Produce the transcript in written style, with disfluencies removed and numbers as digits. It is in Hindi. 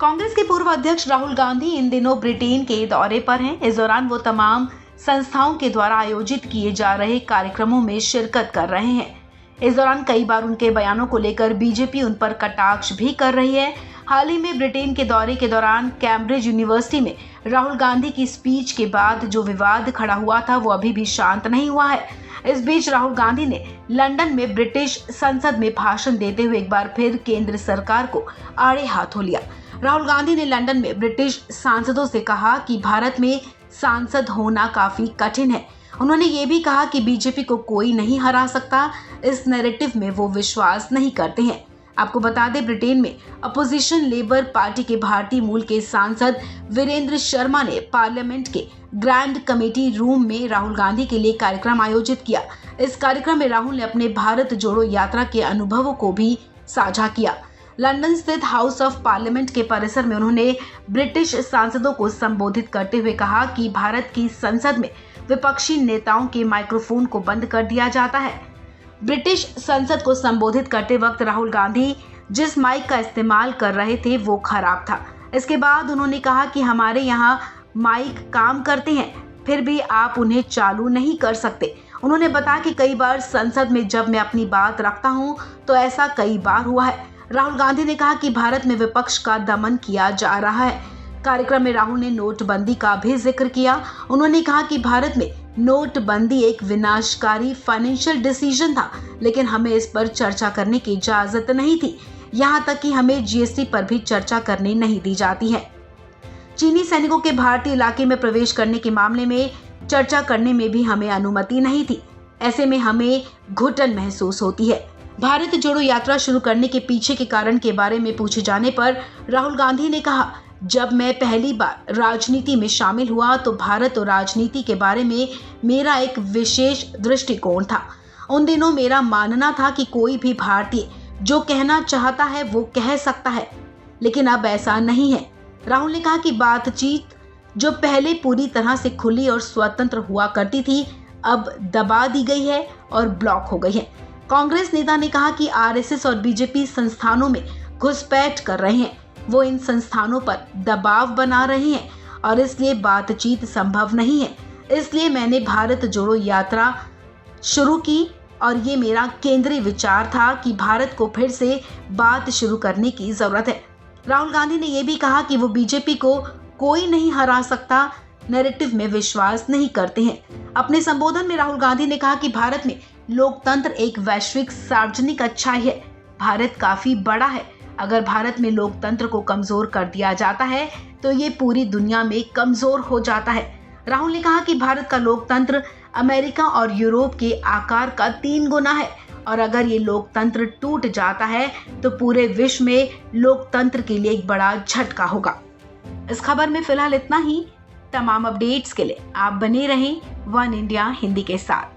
कांग्रेस के पूर्व अध्यक्ष राहुल गांधी इन दिनों ब्रिटेन के दौरे पर हैं। इस दौरान वो तमाम संस्थाओं के द्वारा आयोजित किए जा रहे कार्यक्रमों में शिरकत कर रहे हैं। इस दौरान कई बार उनके बयानों को लेकर बीजेपी उन पर कटाक्ष भी कर रही है। हाल ही में ब्रिटेन के दौरे के दौरान कैम्ब्रिज यूनिवर्सिटी में राहुल गांधी की स्पीच के बाद जो विवाद खड़ा हुआ था वो अभी भी शांत नहीं हुआ है। इस बीच राहुल गांधी ने लंदन में ब्रिटिश संसद में भाषण देते हुए एक बार फिर केंद्र सरकार को आड़े हाथों लिया। राहुल गांधी ने लंदन में ब्रिटिश सांसदों से कहा कि भारत में सांसद होना काफी कठिन है। उन्होंने ये भी कहा कि बीजेपी को कोई नहीं हरा सकता। इस नैरेटिव में वो विश्वास नहीं करते हैं। आपको बता दें, ब्रिटेन में अपोजिशन लेबर पार्टी के भारतीय मूल के सांसद वीरेंद्र शर्मा ने पार्लियामेंट के ग्रैंड कमेटी रूम में राहुल गांधी के लिए कार्यक्रम आयोजित किया। इस कार्यक्रम में राहुल ने अपने भारत जोड़ो यात्रा के अनुभवों को भी साझा किया। लंदन स्थित हाउस ऑफ पार्लियामेंट के परिसर में उन्होंने ब्रिटिश सांसदों को संबोधित करते हुए कहा कि भारत की संसद में विपक्षी नेताओं के माइक्रोफोन को बंद कर दिया जाता है। ब्रिटिश संसद को संबोधित करते वक्त राहुल गांधी जिस माइक का इस्तेमाल कर रहे थे वो खराब था। इसके बाद उन्होंने कहा कि हमारे यहाँ माइक काम करते हैं, फिर भी आप उन्हें चालू नहीं कर सकते। उन्होंने बताया कि कई बार संसद में जब मैं अपनी बात रखता हूँ तो ऐसा कई बार हुआ है। राहुल गांधी ने कहा कि भारत में विपक्ष का दमन किया जा रहा है। कार्यक्रम में राहुल ने नोटबंदी का भी जिक्र किया। उन्होंने कहा कि भारत में नोटबंदी एक विनाशकारी फाइनेंशियल डिसीजन था, लेकिन हमें इस पर चर्चा करने की इजाजत नहीं थी। यहाँ तक कि हमें जीएसटी पर भी चर्चा करने नहीं दी जाती है। चीनी सैनिकों के भारतीय इलाके में प्रवेश करने के मामले में चर्चा करने में भी हमें अनुमति नहीं थी। ऐसे में हमें घुटन महसूस होती है। भारत जोड़ो यात्रा शुरू करने के पीछे के कारण के बारे में पूछे जाने पर राहुल गांधी ने कहा, जब मैं पहली बार राजनीति में शामिल हुआ तो भारत और राजनीति के बारे में मेरा एक विशेष दृष्टिकोण था। उन दिनों मेरा मानना था कि कोई भी भारतीय जो कहना चाहता है वो कह सकता है, लेकिन अब ऐसा नहीं है। राहुल ने कहा कि बातचीत जो पहले पूरी तरह से खुली और स्वतंत्र हुआ करती थी, अब दबा दी गई है और ब्लॉक हो गई है। कांग्रेस नेता ने कहा कि आरएसएस और बीजेपी संस्थानों में घुसपैठ कर रहे हैं। वो इन संस्थानों पर दबाव बना रहे हैं और इसलिए बातचीत संभव नहीं है। इसलिए मैंने भारत जोड़ो यात्रा शुरू की और ये मेरा केंद्रीय विचार था कि भारत को फिर से बात शुरू करने की जरूरत है। राहुल गांधी ने यह भी कहा कि वो बीजेपी को कोई नहीं हरा सकता नैरेटिव में विश्वास नहीं करते हैं। अपने संबोधन में राहुल गांधी ने कहा कि भारत में लोकतंत्र एक वैश्विक सार्वजनिक अच्छाई है। भारत काफी बड़ा है। अगर भारत में लोकतंत्र को कमजोर कर दिया जाता है तो ये पूरी दुनिया में कमजोर हो जाता है। राहुल ने कहा कि भारत का लोकतंत्र अमेरिका और यूरोप के आकार का 3 गुना है और अगर ये लोकतंत्र टूट जाता है तो पूरे विश्व में लोकतंत्र के लिए एक बड़ा झटका होगा। इस खबर में फिलहाल इतना ही। तमाम अपडेट्स के लिए आप बने रहें वन इंडिया हिंदी के साथ।